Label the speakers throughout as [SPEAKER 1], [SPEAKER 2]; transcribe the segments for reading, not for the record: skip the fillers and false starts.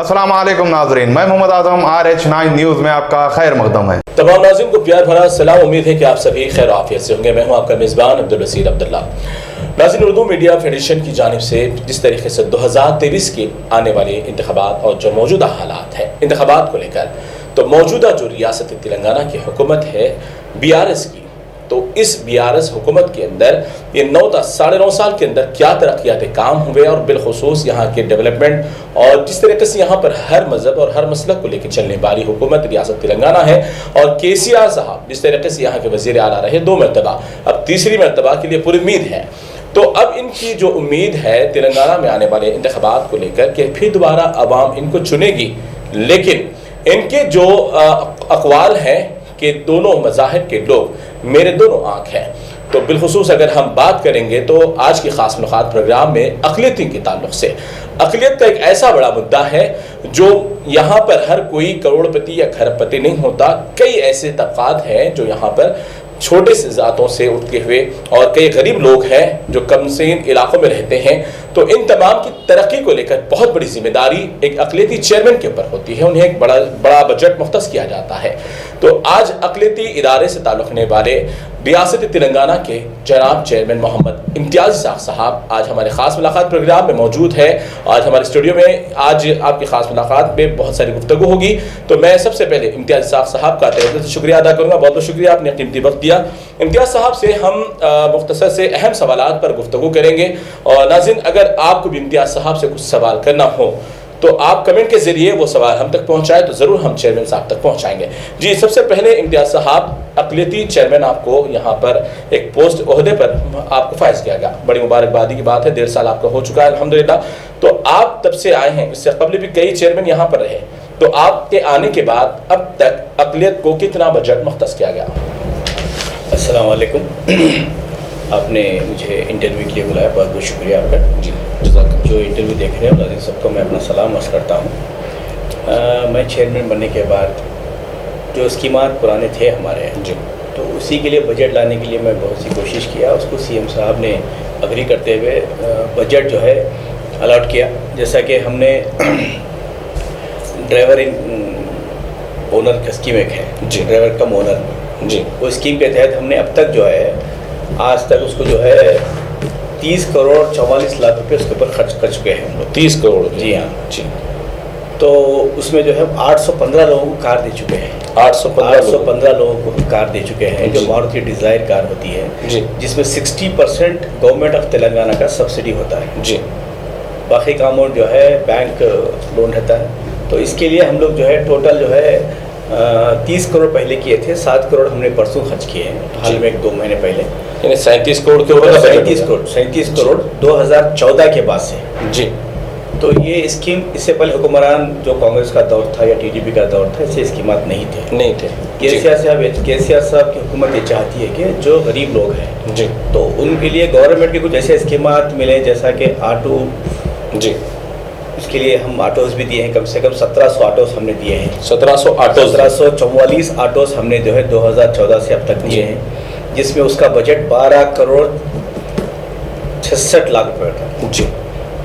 [SPEAKER 1] अस्सलाम वालेकुम नाजरीन, मैं मोहम्मद आजम RH9 न्यूज़ में आपका खैर मकदम है।
[SPEAKER 2] तमाम नाज़रीन को प्यार भरा सलाम। उम्मीद है कि आप सभी खैर आफियत से होंगे। मैं हूं आपका मेज़बान अब्दुल रसीद अब्दुल्ला। नाज़रीन, उर्दू मीडिया फेडरेशन की जानिब से जिस तरीके से 2023 के आने वाले इंतखाबात और जो मौजूदा हालात हैं इंतखाबात को लेकर, तो मौजूदा जो रियासत तेलंगाना की हुकूमत है BRS की, तो इस BRS हुकूमत के अंदर ये 9 साल के अंदर क्या तरक्याती काम हुए और बिलखुसूस यहाँ के डेवलपमेंट और जिस तरीके से यहाँ पर हर मज़हब और हर मसलक को लेकर चलने वाली हुकूमत रियासत तेलंगाना है। और KCR साहब जिस तरीके से यहाँ के वज़ीर आला रहे 2 मरतबा, अब तीसरी मरतबा के लिए पुरुम्मीद है। तो अब इनकी जो उम्मीद है तेलंगाना में आने वाले इंतखाबात को लेकर कि फिर दोबारा अवाम इनको चुनेगी, लेकिन इनके जो अक़वाल हैं कि दोनों मज़ाहिब के लोग मेरे दोनों आँख हैं। तो बिलखुसूस अगर हम बात करेंगे तो आज की ख़ास मुलाकात प्रोग्राम में अक़लियती के ताल्लुक़ से, अक़लियत का एक ऐसा बड़ा मुद्दा है जो यहाँ पर हर कोई करोड़पति या खरबपति नहीं होता। कई ऐसे तबक़ात हैं जो यहाँ पर छोटे से ज़ातों से उठते हुए और कई गरीब लोग हैं जो कमसीन इलाकों में रहते हैं। तो इन तमाम की तरक्की को लेकर बहुत बड़ी जिम्मेदारी एक अक़लियती चेयरमैन के ऊपर होती है। उन्हें एक बड़ा बजट मुख्तस किया जाता है। तो आज अक़लियती इदारे से ताल्लुक़ रखने वाले रियासत तेलंगाना के जनाब चेयरमैन मोहम्मद इम्तियाज़ इसाक़ साहब आज हमारे ख़ास मुलाकात प्रोग्राम में मौजूद है। आज हमारे स्टूडियो में आज आपकी ख़ास मुलाकात में बहुत सारी गुफ्तगू होगी। तो मैं सबसे पहले इम्तियाज़ इसाक़ साहब का तहे दिल से शुक्रिया अदा करूँगा। बहुत बहुत शुक्रिया, आपने कीमती वक्त दिया। इम्तियाज़ साहब से हम मुख्तसर से अहम सवालात पर गुफ्तगू करेंगे। और नाज़रीन, अगर आपको भी इम्तियाज़ साहब से कुछ सवाल करना हो तो आप कमेंट के ज़रिए वो सवाल हम तक पहुँचाएँ तो ज़रूर हम चेयरमैन साहब तक पहुँचाएँगे। जी, सबसे पहले इम्तियाज़ साहब, अक़लियती चेयरमैन आपको यहाँ पर एक पोस्ट ओहदे पर आपको फाइज़ किया गया, बड़ी मुबारकबादी की बात है। 1.5 साल आपका हो चुका है अल्हम्दुलिल्लाह। तो आप तब से आए हैं, इससे कबल भी कई चेयरमैन यहाँ पर रहे, तो आपके आने के बाद अब तक अक़लियत को कितना बजट मुख्तस किया गया?
[SPEAKER 3] अस्सलाम वालेकुम। आपने मुझे इंटरव्यू के लिए बुलाया, बहुत बहुत शुक्रिया आपका।
[SPEAKER 2] जी,
[SPEAKER 3] जो इंटरव्यू देख रहे हैं नाज़रीन सबको मैं अपना सलाम अर्ज़ करता हूँ। मैं चेयरमैन बनने के बाद जो स्कीमात पुराने थे हमारे
[SPEAKER 2] जी,
[SPEAKER 3] तो उसी के लिए बजट लाने के लिए मैं बहुत सी कोशिश किया। उसको CM साहब ने अग्री करते हुए बजट जो है अलॉट किया। जैसा कि हमने ड्राइवर इन ओनर का स्कीम एक है
[SPEAKER 2] जी,
[SPEAKER 3] ड्राइवर कम ओनर
[SPEAKER 2] जी,
[SPEAKER 3] वो स्कीम के तहत हमने अब तक जो है आज तक उसको जो है 30 करोड़ 44 लाख रुपए उसके ऊपर खर्च कर चुके हैं हम लोग।
[SPEAKER 2] 30 करोड़?
[SPEAKER 3] जी हाँ
[SPEAKER 2] जी।
[SPEAKER 3] तो उसमें जो है 815 लोगों को कार दे चुके हैं।
[SPEAKER 2] 815
[SPEAKER 3] लोगों को कार दे चुके हैं, जो मारुति डिज़ायर कार होती है
[SPEAKER 2] जी,
[SPEAKER 3] जिसमें 60% गवर्नमेंट ऑफ तेलंगाना का सब्सिडी होता है
[SPEAKER 2] जी,
[SPEAKER 3] बाकी का अमाउंट जो है बैंक लोन रहता है। तो इसके लिए हम लोग जो है टोटल जो है 30 करोड़ पहले किए थे, 7 करोड़ हमने परसों खर्च किए हैं हाल में 1-2 महीने पहले।
[SPEAKER 2] यानी 37 करोड़ के ऊपर
[SPEAKER 3] 37 करोड़ 2014 के बाद से।
[SPEAKER 2] जी।
[SPEAKER 3] तो ये स्कीम इससे पहले हुक्मरान जो कांग्रेस का दौर था या TDP का दौर था, ऐसे स्कीमात नहीं थे। KCR साहब की हुकूमत ये चाहती है कि जो गरीब लोग हैं
[SPEAKER 2] जी,
[SPEAKER 3] तो उनके लिए गवर्नमेंट के कुछ ऐसे स्कीमात मिले, जैसा कि ऑटो।
[SPEAKER 2] जी,
[SPEAKER 3] उसके लिए हम ऑटोज़ भी दिए हैं, कम से कम 1700 ऑटोज़ हमने दिए हैं।
[SPEAKER 2] 1700 ऑटो?
[SPEAKER 3] 1744 ऑटोज़ हमने जो है 2014 से अब तक दिए हैं, जिसमें उसका बजट 12 करोड़ 66 लाख रुपये था।
[SPEAKER 2] जी।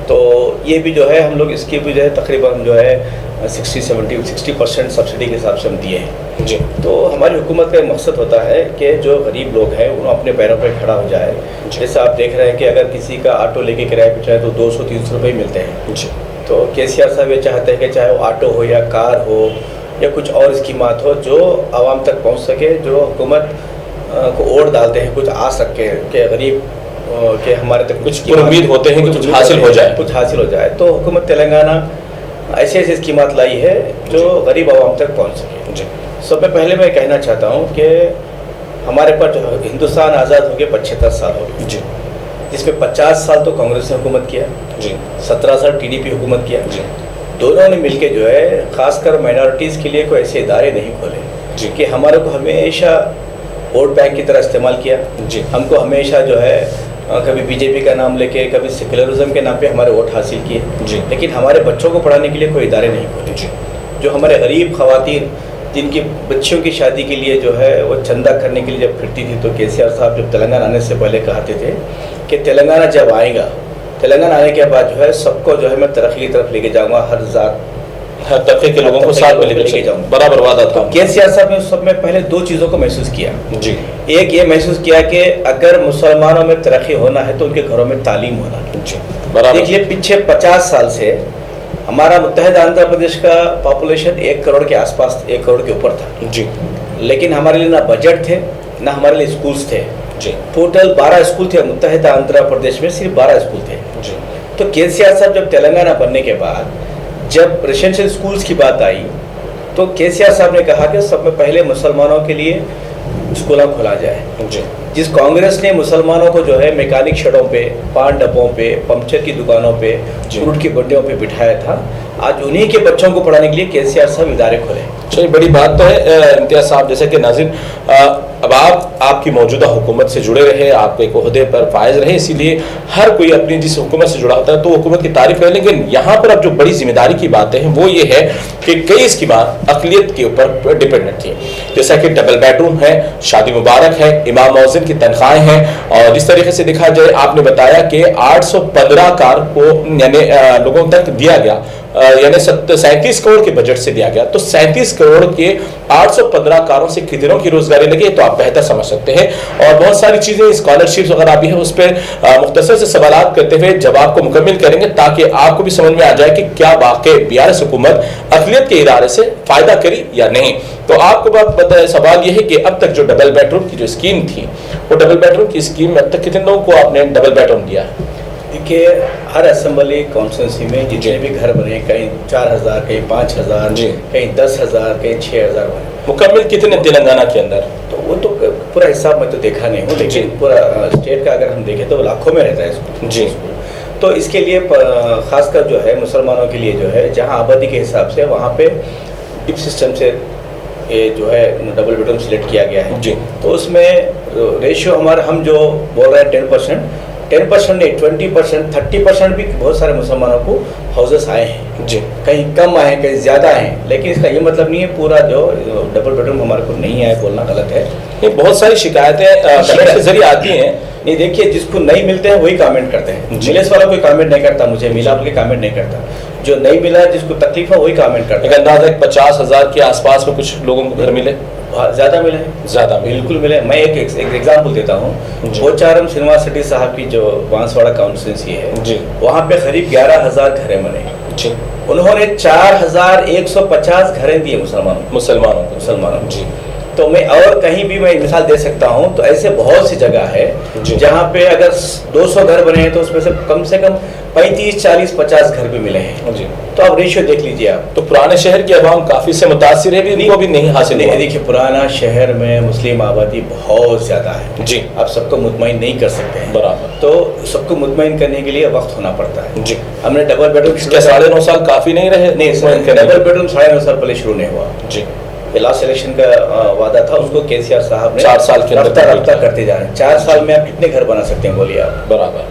[SPEAKER 3] तो ये भी जो है हम लोग इसकी भी जो है तकरीबन जो है 60% सब्सिडी के हिसाब से हम दिए हैं।
[SPEAKER 2] जी।
[SPEAKER 3] तो हमारी हुकूमत का मकसद होता है कि जो गरीब लोग हैं वो अपने पैरों पर खड़ा हो जाए। जैसे आप देख रहे हैं कि अगर किसी का ऑटो लेके किराए पे चाहे तो 200-300 रुपये मिलते हैं।
[SPEAKER 2] जी।
[SPEAKER 3] तो KCR साहब ये चाहते हैं कि चाहे वो ऑटो हो या कार हो या कुछ और स्कीमात हो जो आवाम तक पहुँच सके, जो हुकूमत को वोट डालते हैं कुछ आ सके कि गरीब कि हमारे तक
[SPEAKER 2] कुछ उम्मीद होते हैं कि कुछ हासिल हो जाए। तो हुकूमत तेलंगाना ऐसे स्कीमात लाई है जो गरीब आवाम तक पहुंच सके। जी।
[SPEAKER 3] सब में पहले मैं कहना चाहता हूं कि हमारे पर जो हिंदुस्तान आज़ाद हो गया 75 साल हो गए
[SPEAKER 2] जी,
[SPEAKER 3] जिसमें 50 साल तो कांग्रेस ने हुकूमत किया
[SPEAKER 2] जी, 17
[SPEAKER 3] साल TDP हुकूमत किया
[SPEAKER 2] जी।
[SPEAKER 3] दोनों ने मिलकर जो है ख़ासकर माइनॉरिटीज़ के लिए कोई ऐसे इदारे नहीं खोले
[SPEAKER 2] जी,
[SPEAKER 3] कि हमारे को हमेशा वोट बैंक की तरह इस्तेमाल किया।
[SPEAKER 2] जी।
[SPEAKER 3] हमको हमेशा जो है कभी BJP का नाम लेके, कभी सेकुलरिज्म के नाम पे हमारे वोट हासिल किए,
[SPEAKER 2] जी।
[SPEAKER 3] लेकिन हमारे बच्चों को पढ़ाने के लिए कोई इदारे नहीं खोले।
[SPEAKER 2] जी।
[SPEAKER 3] जो हमारे गरीब ख़वातीन जिनकी बच्चियों की शादी के लिए जो है वो चंदा करने के लिए जब फिरती थी, तो KCR साहब जब तेलंगाना आने से पहले कहते थे कि तेलंगाना जब आएगा, तेलंगाना आने के बाद जो है सबको जो है मैं तरक्की की तरफ लेके जाऊँगा, हर ज़ात
[SPEAKER 2] हर तबके के लोगों को साथ में लेके
[SPEAKER 3] जाऊंगा,
[SPEAKER 2] बराबर वादा था।
[SPEAKER 3] केसीआर साहब ने उस सब में पहले दो चीज़ों को महसूस किया।
[SPEAKER 2] जी,
[SPEAKER 3] एक ये महसूस किया कि अगर मुसलमानों में तरक्की होना है तो उनके घरों में तालीम होना है।
[SPEAKER 2] जी, बराबर।
[SPEAKER 3] देखिए पिछले 50 साल से हमारा मुत्तहिदा आंध्र प्रदेश का पॉपुलेशन 1 करोड़ के आसपास, 1 करोड़ के ऊपर था,
[SPEAKER 2] जी,
[SPEAKER 3] लेकिन हमारे लिए ना बजट थे ना हमारे लिए स्कूल्स थे।
[SPEAKER 2] जी,
[SPEAKER 3] टोटल 12 स्कूल थे मुत्तहिदा आंध्र प्रदेश में, सिर्फ 12 स्कूल थे।
[SPEAKER 2] जी,
[SPEAKER 3] तो केसीआर साहब जब तेलंगाना बनने के बाद जब रेसिडेंशियल स्कूल्स की बात आई तो केसीआर साहब ने कहा कि सब में पहले मुसलमानों के लिए स्कूल खोला जाए।
[SPEAKER 2] जी,
[SPEAKER 3] जिस कांग्रेस ने मुसलमानों को जो है मैकेनिक शेडों पे, पान डब्बों पे, पंक्चर की दुकानों पे, फ्रूट की मंडियों पे बिठाया था, आज उन्हीं के बच्चों को पढ़ाने के लिए केसीआर साहब इदारे खोले।
[SPEAKER 2] चलिए, बड़ी बात तो है इम्तियाज साहब, जैसे कि नाज़रीन अब आप आपकी मौजूदा हुकूमत से जुड़े रहे, आप एक ओहदे पर फायज रहे, इसीलिए हर कोई अपनी जिस हुकूमत से जुड़ा होता है तो हुकूमत की तारीफ करे। लेकिन यहाँ पर अब जो बड़ी जिम्मेदारी की बातें हैं वो ये है कि कई स्कीमात अक़लियत के ऊपर डिपेंडेंट थी, जैसा कि डबल बेडरूम है, शादी मुबारक है, इमाम मौज़िन की तनख्वाहें हैं, और जिस तरीके से देखा जाए आपने बताया कि 815 कार को यानी लोगों तक दिया गया, यानी 37 करोड़ के बजट से दिया गया, तो 37 करोड़ के 815 कारों से कितनों की रोजगारी लगी तो आप बेहतर समझ सकते हैं। और बहुत सारी चीजें स्कॉलरशिप्स वगैरह भी है, उस पर मुख्तसर से सवालात करते हुए जवाब को मुकम्मल करेंगे ताकि आपको भी समझ में आ जाए कि क्या वाकई बीआरएस हुकूमत अक़लियत के इदारे से फायदा करी या नहीं। तो आपको बात सवाल यह है कि अब तक जो डबल बेडरूम की जो स्कीम थी, वो डबल बेडरूम की स्कीम में अब तक कितने लोगों को आपने डबल बेडरूम दिया है?
[SPEAKER 3] देखिए, हर असेंबली कॉन्स्टिट्यूंसी में जितने भी घर बने, कहीं 4000, कहीं 5000, कहीं 10,000, कहीं 6,000 बने।
[SPEAKER 2] मुकम्मल कितने तेलंगाना के अंदर?
[SPEAKER 3] तो वो तो पूरा हिसाब मैं तो देखा नहीं हूँ, लेकिन पूरा स्टेट का अगर हम देखें तो लाखों में रहता है इसको
[SPEAKER 2] जी।
[SPEAKER 3] तो इसके लिए खासकर जो है मुसलमानों के लिए जो है जहाँ आबादी के हिसाब से वहाँ पे डिप सिस्टम से ये जो है डबल बेडरूम सिलेक्ट किया गया है।
[SPEAKER 2] जी।
[SPEAKER 3] तो उसमें रेशियो हमारा हम जो बोल रहे हैं 10% नहीं, 20%, 30% भी बहुत सारे मुसलमानों को हाउसेस आए हैं।
[SPEAKER 2] जी।
[SPEAKER 3] कहीं कम आए हैं, कहीं ज़्यादा हैं, लेकिन इसका ये मतलब नहीं है पूरा जो डबल बेडरूम हमारे को नहीं आए बोलना गलत है।
[SPEAKER 2] ये बहुत सारी शिकायतें कमेंट के जरिए आती हैं।
[SPEAKER 3] नहीं, देखिए, जिसको नहीं मिलते हैं वही कमेंट करते हैं। मिलेस वाला कोई कमेंट नहीं करता, मुझे मिला बोल के कमेंट नहीं करता, जो नहीं मिला जिसको तकलीफ है वही कमेंट करता है।
[SPEAKER 2] एक अंदाजा 50,000 के आसपास में कुछ लोगों को घर मिले,
[SPEAKER 3] ज़्यादा मिले हैं,
[SPEAKER 2] ज़्यादा
[SPEAKER 3] बिल्कुल मिले। मैं एक एग्जाम्पल देता हूँ, बोचारम श्रीनिवास रेड्डी साहब की जो बांसवाड़ा काउंसिलेंसी है
[SPEAKER 2] जी,
[SPEAKER 3] वहाँ पे करीब 11,000 घरें बने
[SPEAKER 2] जी।
[SPEAKER 3] उन्होंने 4,150 घरें दिए मुसलमानों को।
[SPEAKER 2] जी।
[SPEAKER 3] तो मैं और कहीं भी मैं मिसाल दे सकता हूँ, तो ऐसे बहुत सी जगह है जहाँ पे अगर 200 घर बने हैं तो उसमें से कम 35, 40, 50 घर भी मिले हैं।
[SPEAKER 2] जी।
[SPEAKER 3] तो आप रेशियो देख लीजिए आप।
[SPEAKER 2] तो पुराने शहर की आवाम काफी से मुतासिर है, भी वो भी नहीं हासिल हुआ।
[SPEAKER 3] देखिए, पुराना शहर में मुस्लिम आबादी बहुत ज्यादा है
[SPEAKER 2] जी।
[SPEAKER 3] आप सबको मुतमईन नहीं कर सकते हैं,
[SPEAKER 2] बराबर।
[SPEAKER 3] तो सबको मुतमईन करने के लिए वक्त होना पड़ता है।
[SPEAKER 2] जी।
[SPEAKER 3] हमने डबल बेडरूम
[SPEAKER 2] 9.5 साल काफी नहीं रहे?
[SPEAKER 3] नहीं, डबल बेडरूम 9.5 साल पहले शुरू नहीं हुआ
[SPEAKER 2] जी।
[SPEAKER 3] लास्ट इलेक्शन का वादा था, उसको केसीआर साहब ने
[SPEAKER 2] 4 साल के
[SPEAKER 3] रफ्ता करते जा रहे हैं। 4 साल में आप कितने घर बना सकते हैं बोलिए आप?
[SPEAKER 2] बराबर।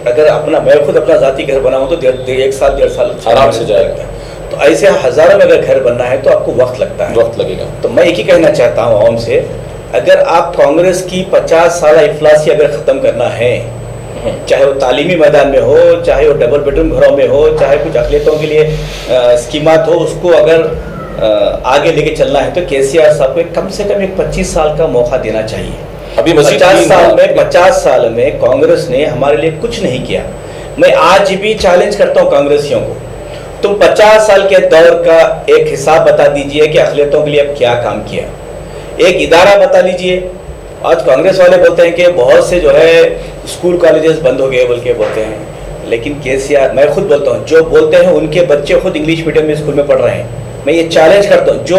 [SPEAKER 3] अगर अपना मैं खुद अपना जाति घर बनाऊं तो 1 साल 1.5 साल
[SPEAKER 2] आराम से जाएगा।
[SPEAKER 3] तो ऐसे हजारों में अगर घर बनना है तो आपको वक्त लगता है,
[SPEAKER 2] वक्त लगेगा।
[SPEAKER 3] तो मैं एक ही कहना चाहता हूँ आवाम से, अगर आप कांग्रेस की 50 साल इफलासी अगर ख़त्म करना है, चाहे वो तालीमी मैदान में हो, चाहे वो डबल बेडरूम घरों में हो, चाहे कुछ अक़लियतों के लिए स्कीमात हो, उसको अगर आगे लेके चलना है तो केसीआर साहब को कम से कम एक 25 साल का मौका देना चाहिए।
[SPEAKER 2] अभी
[SPEAKER 3] 50 साल में कांग्रेस ने हमारे लिए कुछ नहीं किया। मैं आज भी चैलेंज करता हूँ कांग्रेसियों को, तुम 50 साल के दौर का एक हिसाब बता दीजिए कि अक़लियतों के लिए अब क्या काम किया, एक इदारा बता लीजिए। आज कांग्रेस वाले बोलते हैं कि बहुत से जो है स्कूल कॉलेजेस बंद हो गए बोल के बोलते हैं, लेकिन केसीआर, मैं खुद बोलता हूँ, जो बोलते हैं उनके बच्चे खुद इंग्लिश मीडियम में स्कूल में पढ़ रहे हैं। मैं ये चैलेंज करता हूँ, जो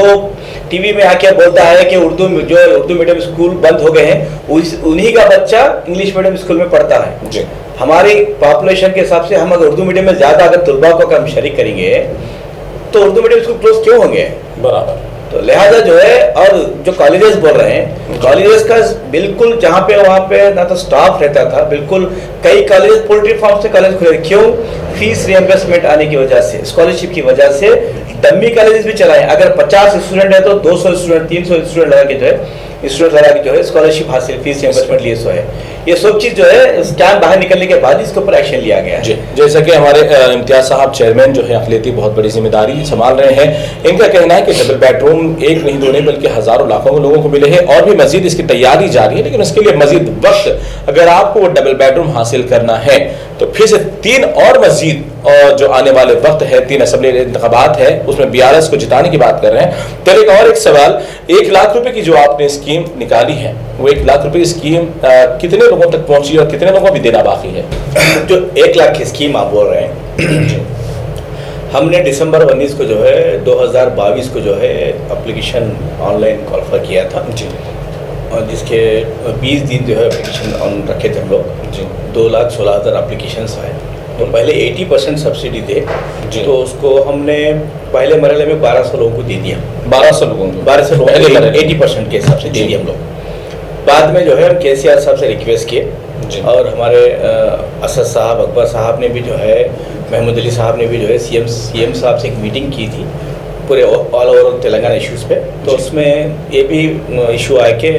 [SPEAKER 3] टीवी में आके बोलता है कि उर्दू मीडियम स्कूल बंद हो गए हैं, उन्हीं का बच्चा इंग्लिश मीडियम स्कूल में पढ़ता है जी। हमारी पॉपुलेशन के हिसाब से हम अगर उर्दू मीडियम में ज़्यादा अगर तलबा को हम शरीक करेंगे तो उर्दू मीडियम स्कूल क्लोज क्यों होंगे? बराबर। तो लिहाजा जो है, और जो कॉलेजेस बोल रहे हैं, कॉलेजेस का बिल्कुल जहाँ पे वहाँ पे ना तो स्टाफ रहता था, बिल्कुल कई कॉलेज पोल्ट्री फार्म से कॉलेज खुले। क्यों? फीस रिएम्बर्समेंट आने की वजह से, स्कॉलरशिप की वजह से डम्मी कॉलेजेस भी चलाए। अगर 50 स्टूडेंट है तो 200 स्टूडेंट, 300 स्टूडेंट लगा के जो है स्टूडेंट वाला की जो है स्कॉलरशिप हासिल, फीस रिइंबर्समेंट लिए सो है, ये सब चीज़ जो है स्कैम बाहर निकलने के बाद इसके ऊपर एक्शन लिया गया है।
[SPEAKER 2] जी, जैसा कि हमारे इम्तियाज साहब चेयरमैन जो है अखिलेती बहुत बड़ी जिम्मेदारी संभाल रहे हैं, इनका कहना है कि डबल बेडरूम एक नहीं दो नहीं बल्कि हजारों लाखों लोगों को मिले हैं और भी मजीद इसकी तैयारी जारी है, लेकिन उसके लिए मजीद वक्त अगर आपको वो डबल बेडरूम हासिल करना है तो फिर से 3 और मजीद और जो आने वाले वक्त है 3 असेंबली इंतखाबात है उसमें BRS को जिताने की बात कर रहे हैं। तो एक सवाल, 1 लाख रुपए की जो आपने स्कीम निकाली है वो 1 लाख रुपए की स्कीम कितने लोगों तक पहुंची और कितने लोगों को भी देना बाकी है?
[SPEAKER 3] जो 1 लाख की स्कीम आप बोल रहे हैं, हमने दिसंबर 19 को जो है 2022 को जो है एप्लीकेशन ऑनलाइन क्वालिफाई किया था
[SPEAKER 2] जी,
[SPEAKER 3] और जिसके 20 दिन जो है एप्लीकेशन ऑन रखे थे हम लोग
[SPEAKER 2] जी,
[SPEAKER 3] 2,16,000 एप्लीकेशंस आए। तो पहले 80% सब्सिडी थे
[SPEAKER 2] जी।
[SPEAKER 3] तो उसको हमने पहले मरहले में 1200 लोगों को दे दिया,
[SPEAKER 2] 1200 लोगों को
[SPEAKER 3] 1200 लोगों
[SPEAKER 2] पहले
[SPEAKER 3] को
[SPEAKER 2] मरहले।
[SPEAKER 3] 80% के हिसाब से दे
[SPEAKER 2] जी।
[SPEAKER 3] दिए हम लोग। बाद में जो है हम KCR साहब से रिक्वेस्ट किए
[SPEAKER 2] जी।
[SPEAKER 3] और हमारे असद साहब, अकबर साहब ने भी जो है, महमूद अली साहब ने भी जो है CM साहब से एक मीटिंग की थी पूरे ऑल ओवर तेलंगाना इश्यूज़ पे। तो उसमें ये भी इशू आया कि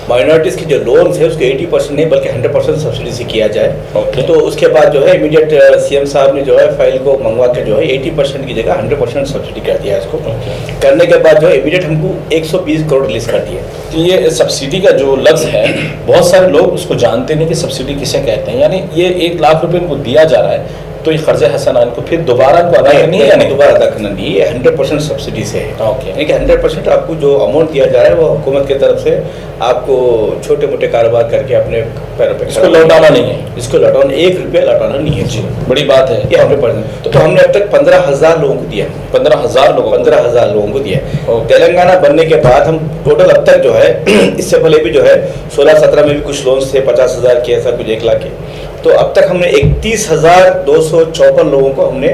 [SPEAKER 3] माइनॉरिटीज़ के जो लोन्स है उसको 80% नहीं बल्कि 100% सब्सिडी से किया जाए।
[SPEAKER 2] ओके।
[SPEAKER 3] तो उसके बाद जो है इमीडिएट CM साहब ने जो है फाइल को मंगवा के जो है 80% की जगह 100% सब्सिडी कर दिया इसको।
[SPEAKER 2] ओके।
[SPEAKER 3] करने के बाद जो है इमीडिएट हमको 120 करोड़ रिलीज कर दिए।
[SPEAKER 2] तो ये सब्सिडी का जो लफ्ज़ है बहुत सारे लोग उसको जानते नहीं कि सब्सिडी किसे कहते हैं, यानी ये 1 लाख रुपए इनको दिया जा रहा है तो ये कर्ज हसना इनको फिर दोबारा इनको अदा करनी है या नहीं?
[SPEAKER 3] दोबारा अदा करना नहीं, ये 100% सब्सिडी से है।
[SPEAKER 2] ओके।
[SPEAKER 3] यानी कि 100% आपको जो अमाउंट दिया जा रहा है वो हुकूमत की तरफ से आपको छोटे मोटे कारोबार करके अपने पैरों पे
[SPEAKER 2] इसको लौटाना नहीं है?
[SPEAKER 3] इसको लौटाना 1 रुपया लौटाना नहीं है
[SPEAKER 2] जी, बड़ी बात है।
[SPEAKER 3] ये 100%। तो हमने अब तक 15,000 लोगों को दिया,
[SPEAKER 2] 15,000 लोगों को?
[SPEAKER 3] 15,000 लोगों को दिया।
[SPEAKER 2] ओके।
[SPEAKER 3] तेलंगाना बनने के बाद हम टोटल अब तक जो है इससे पहले भी जो है 16-17 में भी कुछ लोन्स थे 50,000 के, ऐसा कुछ 1 लाख के। तो अब तक हमने 31,254 लोगों को हमने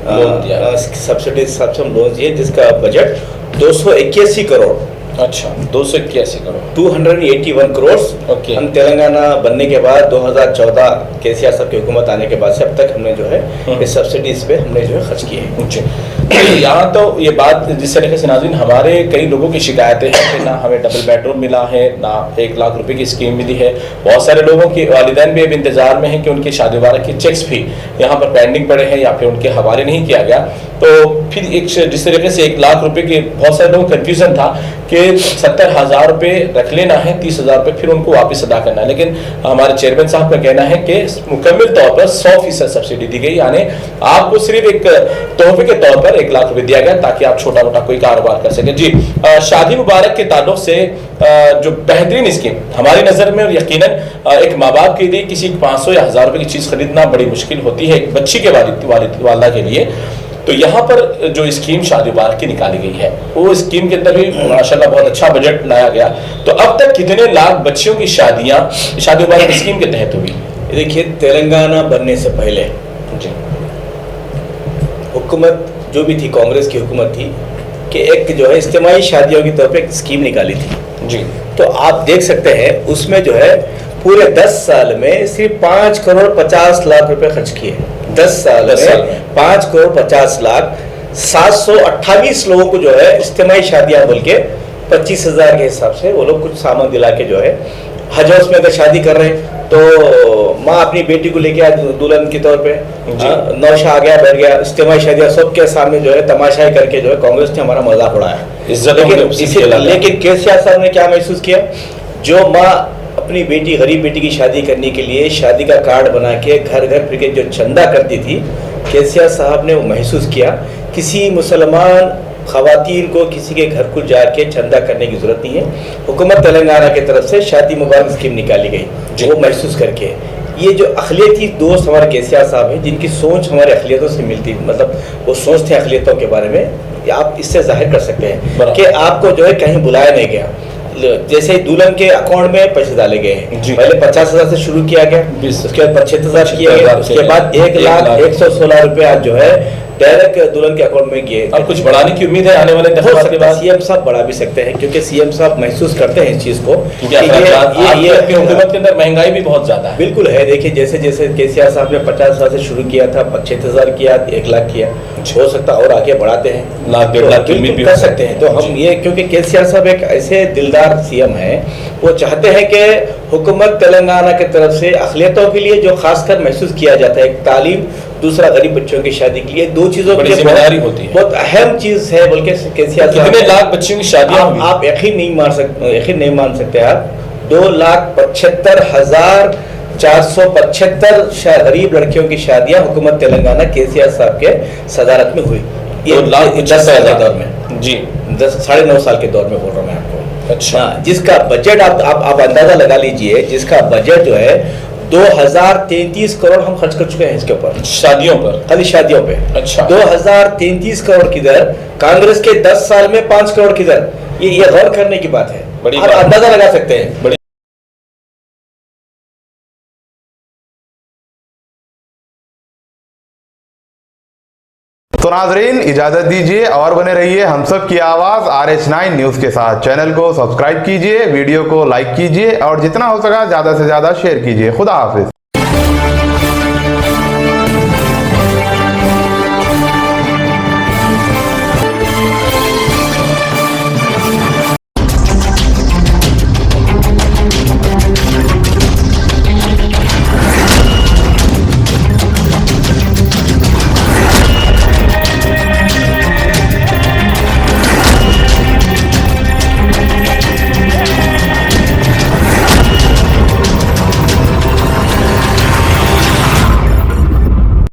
[SPEAKER 2] लोन दिया,
[SPEAKER 3] सब्सिडी हिसाब से हम लोन दिए, जिसका बजट 281 करोड़,
[SPEAKER 2] अच्छा 281 करोड़,
[SPEAKER 3] 281 करोड़
[SPEAKER 2] ओके।
[SPEAKER 3] हम तेलंगाना बनने के बाद 2014 KCR साहब की हुकूमत आने के बाद से अब तक हमने जो है इस सब्सिडीज पे हमने जो है खर्च किए हैं।
[SPEAKER 2] जी, यहाँ तो ये बात जिस तरीके से नाज़रीन हमारे कई लोगों की शिकायतें हैं कि ना हमें डबल बेडरूम मिला है ना 1 लाख रुपए की स्कीम मिली है। बहुत सारे लोगों के वालिदैन भी अब इंतजार में हैं कि उनकी शादी मुबारक के चेक्स भी यहाँ पर पेंडिंग पड़े हैं या फिर उनके हवाले नहीं किया गया। तो फिर एक जिस तरीके से 1 लाख रुपए के बहुत सारे लोगों को कन्फ्यूजन था कि 70,000 रुपये रख लेना है, 30,000 रुपये फिर उनको वापस अदा करना है, लेकिन हमारे चेयरमैन साहब का कहना है कि मुकम्मल तौर पर 100% सब्सिडी दी गई, यानी आपको सिर्फ एक तोहफे के तौर पर 1 लाख रुपए दिया गया ताकि आप छोटा मोटा कोई कारोबार कर सके। जी, शादी मुबारक के ताल्लुक से जो बेहतरीन स्कीम हमारी नज़र में, और यकीनन एक माँ बाप के लिए किसी 500 या 1000 रुपये की चीज़ खरीदना बड़ी मुश्किल होती है एक बच्ची के वालिदा के लिए, तो यहाँ पर जो स्कीम शादी मुबारक की निकाली गई है वो स्कीम के अंदर भी माशाल्लाह बहुत अच्छा बजट लाया गया। तो अब तक कितने लाख बच्चियों की शादियाँ शादी मुबारक स्कीम के तहत हुई?
[SPEAKER 3] देखिए, तेलंगाना बनने से पहले
[SPEAKER 2] जी,
[SPEAKER 3] हुकूमत जो भी थी, कांग्रेस की हुकूमत थी कि एक जो है इज्तिमाई शादियों की तौर पे एक स्कीम निकाली थी।
[SPEAKER 2] जी,
[SPEAKER 3] तो आप देख सकते हैं उसमें जो है पूरे 10 साल में सिर्फ 5 करोड़ 50 लाख रुपए खर्च किए। 10 साल में 5 करोड़ 50 लाख, 728 लोगों को जो है इज्तिमाई शादियां बोल के 25,000 के हिसाब से वो लोग कुछ सामान दिला के जो है हज हाउस में अगर शादी कर रहे हैं तो माँ अपनी बेटी को लेके आज दुल्हन के तौर पे नौशा आ गया, बैठ गया, इज्तिमाई शादियां सबके सामने जो है तमाशाई करके जो है कांग्रेस ने हमारा मजाक उड़ाया। लेकिन KCR साहब ने क्या महसूस किया, जो माँ अपनी बेटी, गरीब बेटी की शादी करने के लिए शादी का कार्ड बना के घर घर फिर के जो चंदा करती थी, KCR साहब ने वो महसूस किया किसी मुसलमान खवातीन को किसी के घर को जाके चंदा करने की जरूरत नहीं है। हुकूमत तेलंगाना की तरफ से शादी मुबारक स्कीम निकाली गई, वो महसूस करके। ये जो अखिलियती दोस्त हमारे KCR साहब हैं जिनकी सोच हमारे अखिलियतों से मिलती, मतलब वो सोचते हैं अखिलियतों के बारे में, आप इससे जाहिर कर सकते हैं कि आपको जो है कहीं बुलाया नहीं गया। जैसे दुल्हन के अकाउंट में पैसे डाले गए हैं, पहले 50,000 से शुरू किया गया, उसके बाद 25,000 किया गया, उसके बाद 1,01,16 रुपये आज जो है डायरेक्ट दुल्हन के अकाउंट में गए।
[SPEAKER 2] अब कुछ बढ़ाने की उम्मीद है आने वाले इंतखाबात के बाद?
[SPEAKER 3] सीएम साहब बढ़ा भी सकते हैं, क्योंकि सीएम साहब महसूस करते हैं इस चीज को
[SPEAKER 2] क्योंकि आपकी हुकूमत के अंदर महंगाई भी बहुत ज्यादा है।
[SPEAKER 3] बिल्कुल है। देखिए जैसे जैसे केसीआर साहब ने 50,000 से शुरू किया था, 65,000 किया, 1 लाख किया, हो सकता और आगे बढ़ाते हैं,
[SPEAKER 2] लाख 1.5 लाख की उम्मीद भी
[SPEAKER 3] कर सकते हैं। तो हम ये, क्योंकि केसीआर साहब एक ऐसे दिलदार सीएम हैं, वो चाहते हैं कि हुकूमत तेलंगाना की तरफ से अक़लियतों के लिए जो खासकर महसूस किया जाता है, एक तालीम, दूसरा गरीब बच्चों की शादी के लिए, 2 चीजों की
[SPEAKER 2] जिम्मेदारी होती है,
[SPEAKER 3] बहुत अहम चीज है। बल्कि केसीआर साहब
[SPEAKER 2] कितने लाख बच्चों की शादियां हुई?
[SPEAKER 3] आप यकीन नहीं मान सकते आप 2,75,475 गरीब लड़कियों की शादियां हुकूमत तेलंगाना केसीआर साहब के सदारत में हुई।
[SPEAKER 2] 2,75,000
[SPEAKER 3] दौर में जी 9.5 साल के दौर में बोल रहा हूँ मैं आपको।
[SPEAKER 2] अच्छा,
[SPEAKER 3] जिसका बजट आप अंदाजा लगा लीजिए, जिसका बजट जो है 2033 करोड़ हम खर्च कर चुके हैं इसके ऊपर,
[SPEAKER 2] शादियों पर,
[SPEAKER 3] खाली शादियों पे।
[SPEAKER 2] अच्छा,
[SPEAKER 3] 2033 करोड़ किधर, कांग्रेस के 10 साल में 5 करोड़ किधर, ये गौर करने की बात है।
[SPEAKER 2] बड़ी
[SPEAKER 3] आप अंदाजा लगा सकते हैं।
[SPEAKER 2] बड़ी
[SPEAKER 1] तो नाजरीन इजाजत दीजिए और बने रहिए हम सब की आवाज RH9 न्यूज के साथ। चैनल को सब्सक्राइब कीजिए, वीडियो को लाइक कीजिए और जितना हो सका ज्यादा से ज्यादा शेयर कीजिए। खुदा हाफिज।